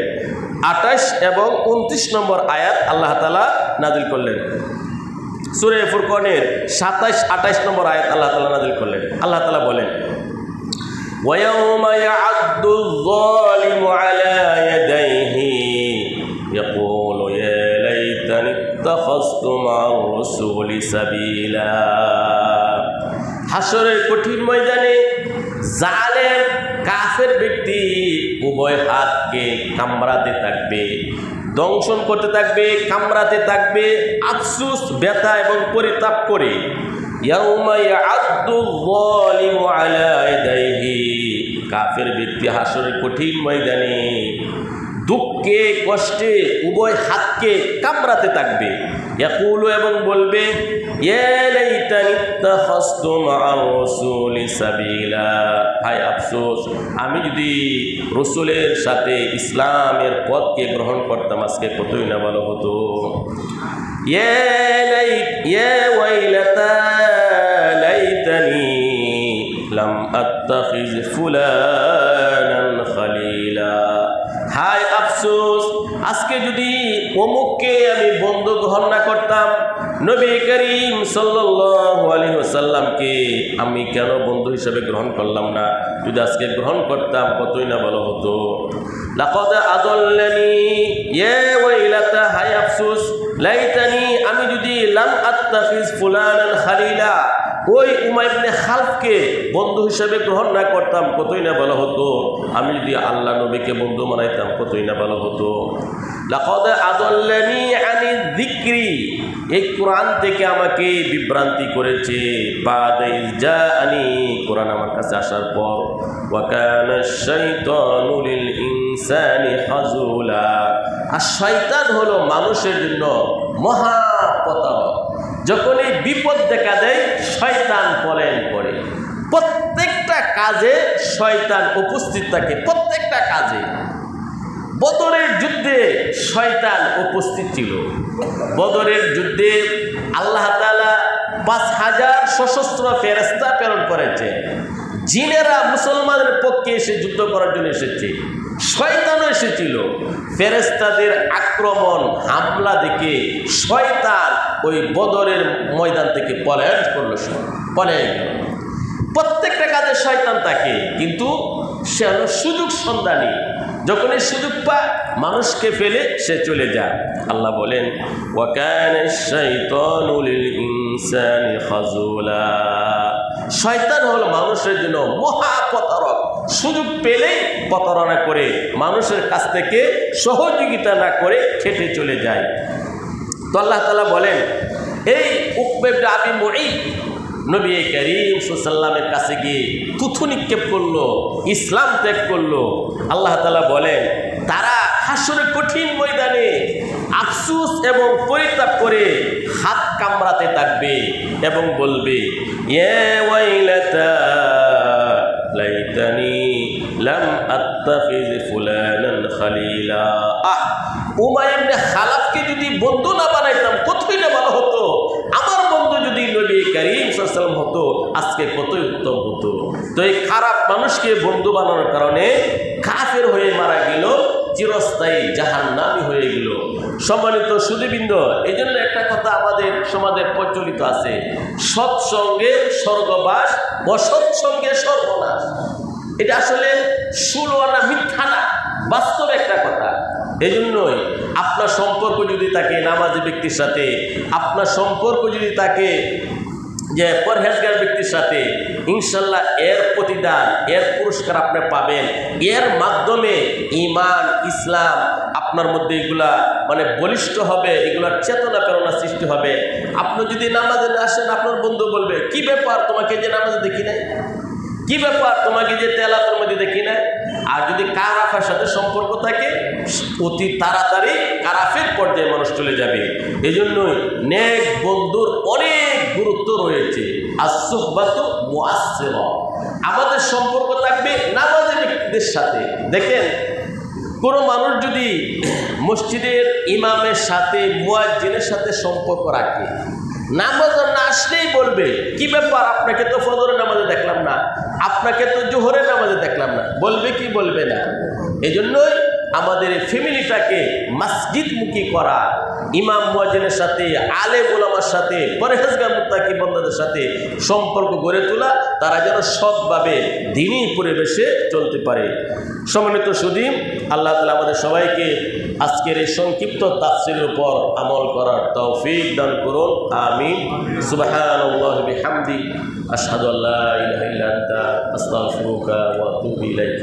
28 এবং 29 নম্বর আয়াত আল্লাহ তাআলা নাজিল করলেন। সূরা ফুরকানের 27-28 নম্বর আয়াত আল্লাহ তাআলা নাজিল করলেন। আল্লাহ তাআলা বলেন, وَيَوْمَ يَعَضُّ الظَّالِمُ عَلَى يَدَيْهِ يَقُولُ يَا لَيْتَنِي اتَّخَذْتُ مَعَ الرُّسُلِ سَبِيلًا। হাশরের কঠিন ময়দানে জালেম কাফের ব্যক্তি উভয় হাতকে কামড়াতে থাকবে, দংশন করতে থাকবে, কামড়াতে থাকবে, আফসোস, ব্যথা এবং পরিতাপ করে। ইয়াউমা ইয়াআদ্দু যালিমু আলা ইয়াদাইহি, কাফের ব্যক্তি হাশরের কঠিন ময়দানে দুঃখে কষ্টে উভয় হাতকে কামড়াতে থাকবে। ইয়াকুলু, এবং বলবে, ইয়া লাইতানি ইত্তাখাযতু মা'আর রাসূলি সাবিলা, হায় আফসোস, আমি যদি রাসূলের সাথে ইসলামের পথকে গ্রহণ করতাম আজকে কতই না ভালো হতো। ইয়া ওয়াইলাতা লাইতানি লাম আত্তাখিজ ফুলানান খালিলা, হায় আফসোস, আজকে যদি অমুককে আমি বন্ধু গ্রহণ না করতাম, নবী করিম সাল্লাল্লাহু আলাইহি ওয়াসাল্লামকে আমি কেন বন্ধু হিসেবে গ্রহণ করলাম না? যদি আজকে গ্রহণ করতাম কতই না ভালো হতো। লাকাদ আদাল্লানি, ইয়া ওয়াইলাতা, হায় আফসোস, লাইতানি, আমি যদি লাম আত্তাখিজ ফুলানান খালিলা, ওই উমাইয়া ইবনে খালফকে বন্ধু হিসেবে গ্রহণ না করতাম কতই না ভালো হতো। আমি যদি আল্লাহ নবীকে বন্ধু বানাইতাম কতই না ভালো হতো। লাকাদ আদাল্লানি আনি যিকরি, এই কোরআন থেকে আমাকে বিভ্রান্তি করেছে। বাদা ইজ জাআনি, কোরআন আমার কাছে আসার পর। ওয়া কানা আশ-শাইতানু লিল ইনসানি খাযুলা, আর শয়তান হলো মানুষের জন্য মহা প্রতারক। যখনই বিপদ দেখা দেয় শয়তান পলায়ন করে। প্রত্যেকটা কাজে শয়তান উপস্থিত থাকে, প্রত্যেকটা কাজে। বদরের যুদ্ধে শয়তান উপস্থিত ছিল। বদরের যুদ্ধে আল্লাহ তাআলা 5000 সশস্ত্র ফেরেশতা প্রেরণ করেছে। জিনেরা মুসলমানদের পক্ষে এসে যুদ্ধ করার জন্য এসেছে, শয়তানও এসেছিল। ফেরেশতাদের আক্রমণ হামলা দেখে শয়তান ওই বদরের ময়দান থেকে পলায়ন করলো, পলায়ন। প্রত্যেকটা কাজে শয়তান থাকে, কিন্তু সে হলো সুযোগ সন্ধানী। যখনই সুযোগ পায় মানুষকে ফেলে সে চলে যায়। আল্লাহ বলেন, ওয়া কানা আশ-শাইতানু লিল ইনসানি খাযুলা, শয়তান হলো মানুষের জন্য মহা প্রতারক। সুযোগ পেলেই প্রতারণা করে, মানুষের কাছ থেকে সহযোগিতা না করে খেটে চলে যায়। তো আল্লাহ তাআলা বলেন, এই উকবা ইবনে আবি মুঈত নবী করিম সাল্লাল্লাহু আলাইহি ওয়াসাল্লামের কাছে গিয়ে থুথু নিক্ষেপ করলো, ইসলাম ত্যাগ করলো। আল্লাহ তাআলা বলেন, তারা হাশরের কঠিন ময়দানে আফসোস এবং পরিতাপ করে হাত কামড়াতে থাকবে এবং বলবে, ইয়া ওয়াইলাতা লাইতানি লাম আত্তাখিজ ফুলানান খালিলা, উমাইয়া ইবনে খালফকে যদি বন্ধু না বানাইতাম কতই না ভালো হতো। আমার বন্ধু যদি নবী করিম সাল্লাল্লাহু আলাইহি ওয়াসাল্লাম হতো আজকে কতই উত্তম হতো। তো এই খারাপ মানুষকে বন্ধু বানানোর কারণে কাফের হয়ে মারা গেল, চিরস্থায়ী জাহান্নামী হয়ে গেল। সম্মানিত সুধীবৃন্দ, এই জন্য একটা কথা আমাদের সমাজে প্রচলিত আছে, সৎসঙ্গে স্বর্গবাস, অসৎসঙ্গে সর্বনাশ। এটা আসলে সুলনা, মিথ্যা না, বাস্তব একটা কথা। এই জন্যই আপনার সম্পর্ক যদি থাকে নামাজি ব্যক্তির সাথে, আপনার সম্পর্ক যদি থাকে যে পরহেজগার ব্যক্তির সাথে, ইনশাল্লাহ এর প্রতিদান, এর পুরস্কার আপনি পাবেন। এর মাধ্যমে ঈমান, ইসলাম আপনার মধ্যে এগুলা মানে বলিষ্ঠ হবে, এগুলার চেতনা প্রেরণা সৃষ্টি হবে। আপনি যদি নামাজে না আসেন, আপনার বন্ধু বলবে, কি ব্যাপার, তোমাকে যে নামাজে দেখি নাই, কি ব্যাপার, তোমাকে যে তেলাতের মধ্যে দেখি নাই। আর যদি কারাফের সাথে সম্পর্ক থাকে, অতি তাড়াতাড়ি কারাফের পর্যায়ে মানুষ চলে যাবে। এই জন্যই নেক বন্ধুর অনেক গুরুত্ব রয়েছে। as-suhbatu mu'assira, আমাদের সম্পর্ক থাকবে নামাজি ব্যক্তিদের সাথে। দেখেন কোনো মানুষ যদি মসজিদের ইমামের সাথে মুয়াজ্জিনের সাথে সম্পর্ক রাখে, নামাজ না আসলেই বলবে কি ব্যাপার, আপনাকে তো ফজরের নামাজে দেখলাম না, আপনাকে তো জোহরের নামাজে দেখলাম না, বলবে কি বলবে না? এই জন্যই আমাদের ফ্যামিলিটাকে মসজিদমুখী করা, ইমাম মুয়াজ্জিনের সাথে, আলেম ওলামার সাথে, পরহেজগার মুত্তাকি বান্দাদের সাথে সম্পর্ক গড়ে তোলা, তারা যেন সৎভাবে দ্বীনী পরিবেশে চলতে পারে। সম্মানিত সুধী, আল্লাহ তাআলা আমাদের সবাইকে আজকের এই সংক্ষিপ্ত তাফসীরের উপর আমল করার তৌফিক দান করুন, আমিন। সুবহানাল্লাহি বিহামদি, আশহাদু আল্লা ইলাহা ইল্লা আনতা, আস্তাগফিরুকা ওয়া আতুবু ইলাইক।